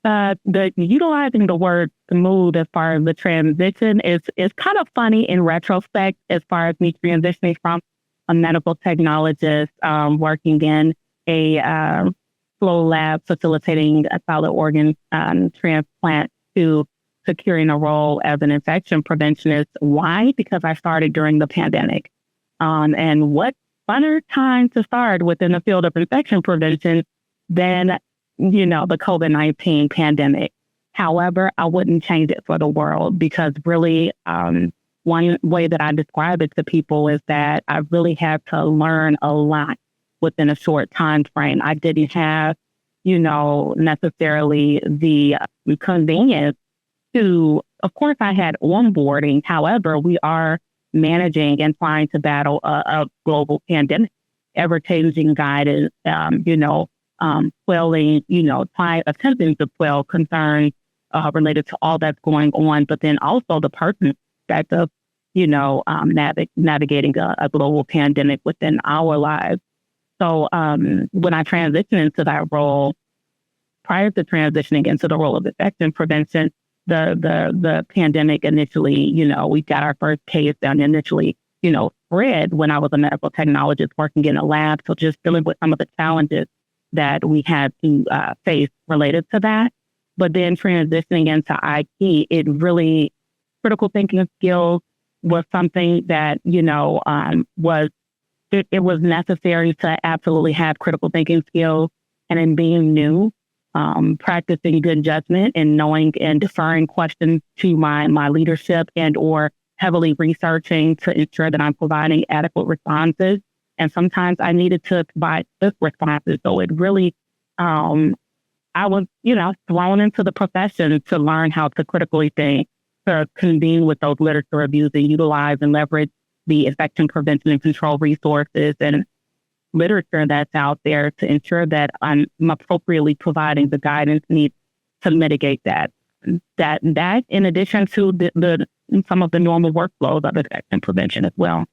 the utilizing the word smooth as far as the transition is kind of funny in retrospect, as far as me transitioning from a medical technologist working in a flow lab facilitating a solid organ transplant to securing a role as an infection preventionist. Why? Because I started during the pandemic. And what funner time to start within the field of infection prevention than, the COVID-19 pandemic. However, I wouldn't change it for the world, because really, one way that I describe it to people is that I really had to learn a lot within a short time frame. I didn't have, necessarily the convenience to, of course, I had onboarding. However, we are managing and trying to battle a global pandemic, ever-changing guidance, quelling, attempting to quell concerns related to all that's going on, but then also the personal perspective, navigating a global pandemic within our lives. So when I transitioned into that role, prior to transitioning into the role of infection prevention, the pandemic initially, we got our first case down initially, spread when I was a medical technologist working in a lab. So just dealing with some of the challenges that we had to face related to that. But then transitioning into IT, it really, critical thinking skills was something that, it was necessary to absolutely have critical thinking skills. And in being new, practicing good judgment and knowing and deferring questions to my leadership and or heavily researching to ensure that I'm providing adequate responses. And sometimes I needed to provide swift responses. So it really, I was, thrown into the profession to learn how to critically think, to convene with those literature reviews and utilize and leverage the infection prevention and control resources and literature that's out there to ensure that I'm appropriately providing the guidance needed to mitigate that. That in addition to the some of the normal workflows of infection prevention as well.